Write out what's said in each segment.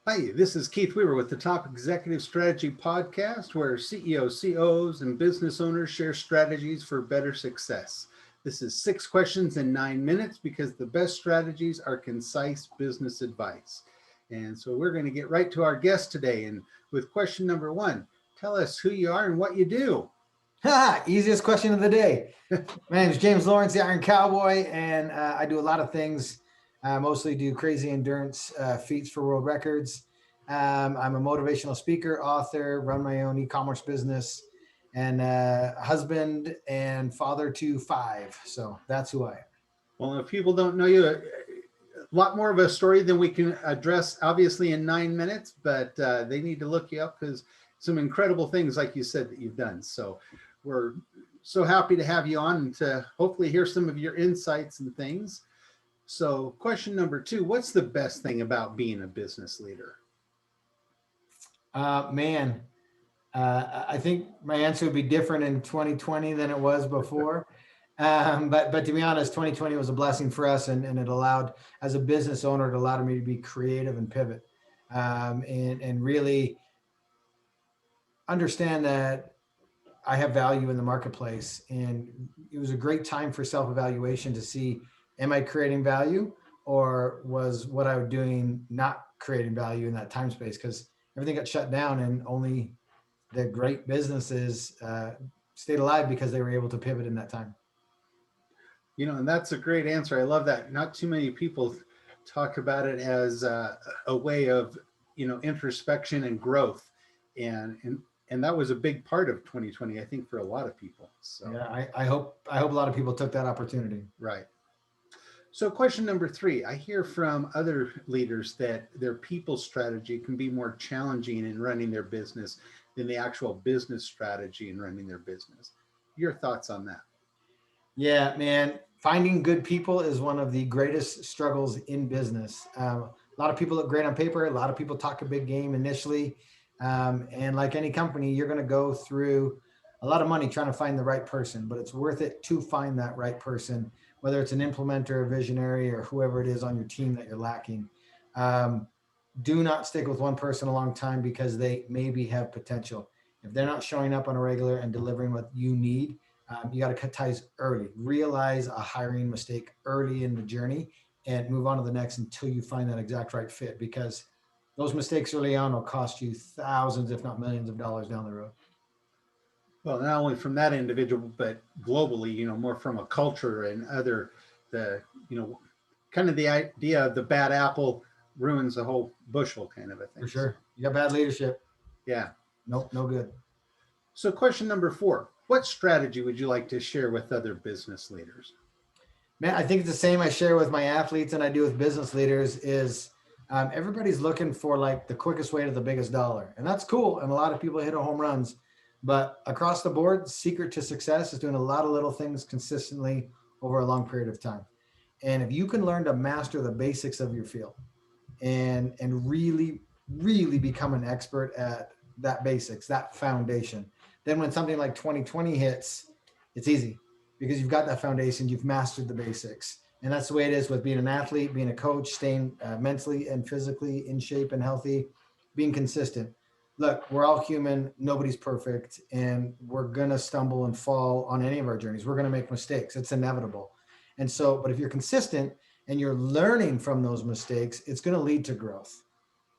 Hi, this is Keith Weaver with the Top Executive Strategy Podcast, where CEOs, COOs, and business owners share strategies for better success. This is 6 questions in 9 minutes because the best strategies are concise business advice. And so we're going to get right to our guest today. And with question number 1, tell us who you are and what you do. Easiest question of the day. My name is James Lawrence, the Iron Cowboy, and I do a lot of things. I mostly do crazy endurance feats for world records. I'm a motivational speaker, author, run my own e-commerce business, and husband and father to 5. So that's who I am. Well, if people don't know you, a lot more of a story than we can address, obviously, in 9 minutes, but they need to look you up because some incredible things, like you said, that you've done. So we're so happy to have you on and to hopefully hear some of your insights and things. So question number 2, what's the best thing about being a business leader? I think my answer would be different in 2020 than it was before. But to be honest, 2020 was a blessing for us, and it allowed, as a business owner, it allowed me to be creative and pivot, and really understand that I have value in the marketplace. And it was a great time for self-evaluation to see, am I creating value, or was what I was doing not creating value in that time space? Because everything got shut down and only the great businesses stayed alive because they were able to pivot in that time. You know, and that's a great answer. I love that. Not too many people talk about it as a way of, introspection and growth. And that was a big part of 2020, I think, for a lot of people. So yeah, I hope a lot of people took that opportunity. Right. So question number 3, I hear from other leaders that their people strategy can be more challenging in running their business than the actual business strategy in running their business. Your thoughts on that? Yeah, man, finding good people is one of the greatest struggles in business. A lot of people look great on paper. A lot of people talk a big game initially. And like any company, you're going to go through a lot of money trying to find the right person, but it's worth it to find that right person, whether it's an implementer, a visionary, or whoever it is on your team that you're lacking. Do not stick with one person a long time because they maybe have potential. If they're not showing up on a regular and delivering what you need, you got to cut ties early. Realize a hiring mistake early in the journey and move on to the next until you find that exact right fit, because those mistakes early on will cost you thousands, if not millions of dollars down the road. Well, not only from that individual, but globally, more from a culture and kind of the idea of the bad apple ruins the whole bushel kind of a thing. For sure. You got bad leadership. Yeah. Nope, no good. So question number 4, what strategy would you like to share with other business leaders? Man, I think it's the same I share with my athletes and I do with business leaders is everybody's looking for like the quickest way to the biggest dollar. And that's cool. And a lot of people hit home runs. But across the board, secret to success is doing a lot of little things consistently over a long period of time. And if you can learn to master the basics of your field and really, really become an expert at that basics, that foundation, then when something like 2020 hits, it's easy because you've got that foundation, you've mastered the basics. And that's the way it is with being an athlete, being a coach, staying mentally and physically in shape and healthy, being consistent. Look, we're all human. Nobody's perfect. And we're going to stumble and fall on any of our journeys. We're going to make mistakes. It's inevitable. And so, but if you're consistent and you're learning from those mistakes, it's going to lead to growth.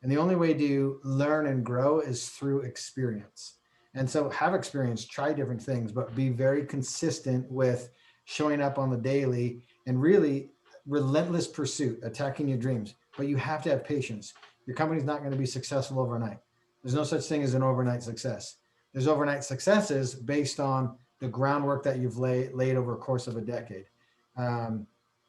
And the only way to learn and grow is through experience. And so have experience, try different things, but be very consistent with showing up on the daily and really relentless pursuit, attacking your dreams. But you have to have patience. Your company's not going to be successful overnight. There's no such thing as an overnight success. There's overnight successes based on the groundwork that you've laid over a course of a decade.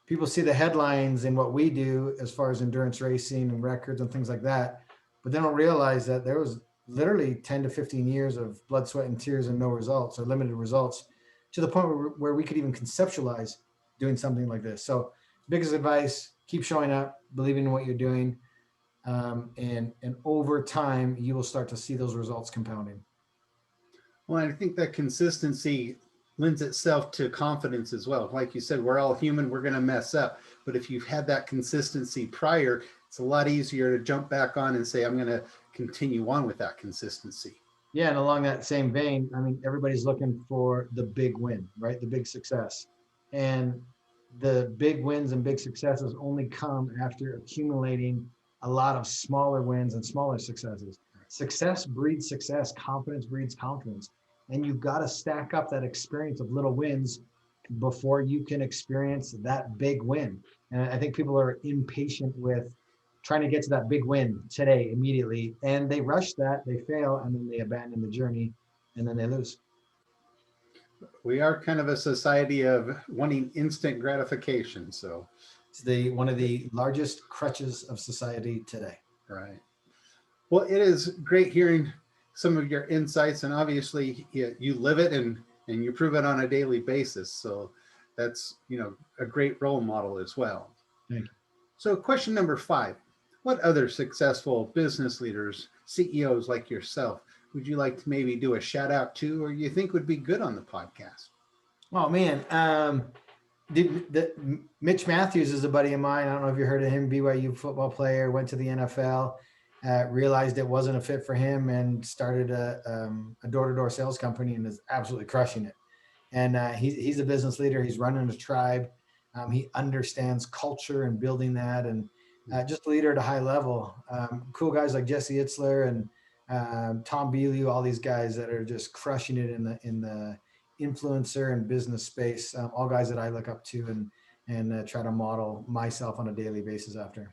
People see the headlines in what we do as far as endurance racing and records and things like that, but they don't realize that there was literally 10 to 15 years of blood, sweat, and tears and no results or limited results to the point where we could even conceptualize doing something like this. So biggest advice, keep showing up, believing in what you're doing. And over time, you will start to see those results compounding. Well, I think that consistency lends itself to confidence as well. Like you said, we're all human, we're going to mess up. But if you've had that consistency prior, it's a lot easier to jump back on and say, I'm going to continue on with that consistency. Yeah, and along that same vein, I mean, everybody's looking for the big win, right? The big success. And the big wins and big successes only come after accumulating a lot of smaller wins and smaller successes. Success breeds success, confidence breeds confidence. And you've got to stack up that experience of little wins before you can experience that big win. And I think people are impatient with trying to get to that big win today, immediately. And they rush that, they fail, and then they abandon the journey, and then they lose. We are kind of a society of wanting instant gratification. So, It's one of the largest crutches of society today. right. Well, it is great hearing some of your insights, and obviously you live it and you prove it on a daily basis. So that's, a great role model as well. Thank you. So question number 5, what other successful business leaders, CEOs like yourself, would you like to maybe do a shout out to, or you think would be good on the podcast? Oh man, Mitch Matthews is a buddy of mine. I don't know if you heard of him. BYU football player, went to the NFL, realized it wasn't a fit for him, and started a door-to-door sales company and is absolutely crushing it. And he's a business leader. He's running a tribe. He understands culture and building that, and just a leader at a high level. Cool guys like Jesse Itzler and Tom Bellew, all these guys that are just crushing it in the influencer and business space. All guys that I look up to and try to model myself on a daily basis after.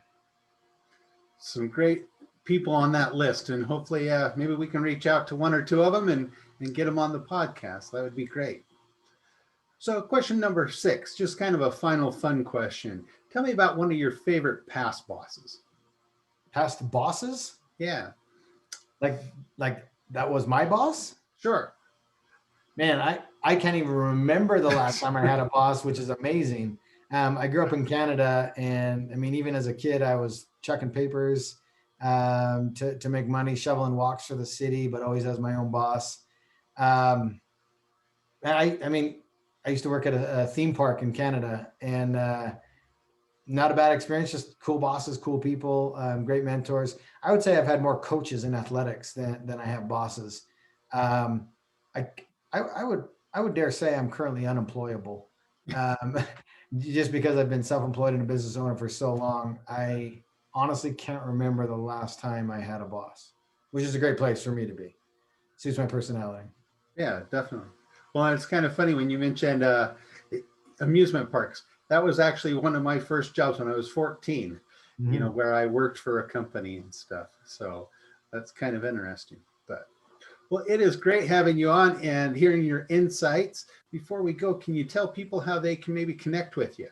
Some great people on that list, and hopefully maybe we can reach out to 1 or 2 of them and get them on the podcast. That would be great. So question number 6, just kind of a final fun question. Tell me about one of your favorite past bosses. Past bosses? Yeah. Like that was my boss? Sure. Man, I can't even remember the last time I had a boss, which is amazing. I grew up in Canada, and I mean, even as a kid, I was chucking papers to make money, shoveling walks for the city, but always as my own boss. And I mean, I used to work at a theme park in Canada, and not a bad experience, just cool bosses, cool people, great mentors. I would say I've had more coaches in athletics than I have bosses. I would dare say I'm currently unemployable, just because I've been self-employed and a business owner for so long. I honestly can't remember the last time I had a boss, which is a great place for me to be. Suits my personality. Yeah, definitely. Well, it's kind of funny when you mentioned amusement parks. That was actually one of my first jobs when I was 14, where I worked for a company and stuff. So that's kind of interesting. But well, it is great having you on and hearing your insights. Before we go, can you tell people how they can maybe connect with you?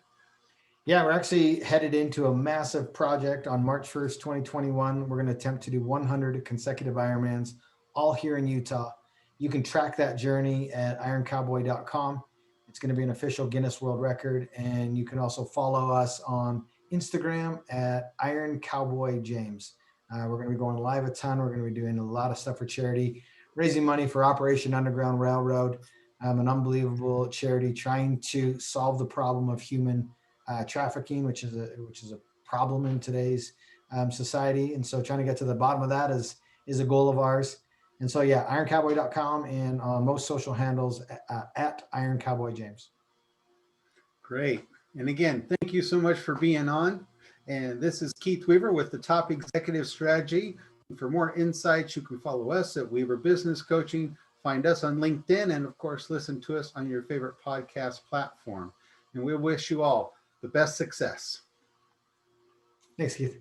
Yeah, we're actually headed into a massive project on March 1st, 2021. We're going to attempt to do 100 consecutive Ironmans, all here in Utah. You can track that journey at ironcowboy.com. It's going to be an official Guinness World Record. And you can also follow us on Instagram at Iron Cowboy James. We're going to be going live a ton. We're going to be doing a lot of stuff for charity, raising money for Operation Underground Railroad, an unbelievable charity trying to solve the problem of human trafficking, which is a problem in today's society. And so trying to get to the bottom of that is a goal of ours. And so, yeah, ironcowboy.com and on most social handles at Iron Cowboy James. Great. And again, thank you so much for being on. And this is Keith Weaver with the Top Executive Strategy. For more insights, you can follow us at Weaver Business Coaching, find us on LinkedIn, and of course, listen to us on your favorite podcast platform. And we wish you all the best success. Thanks, Keith.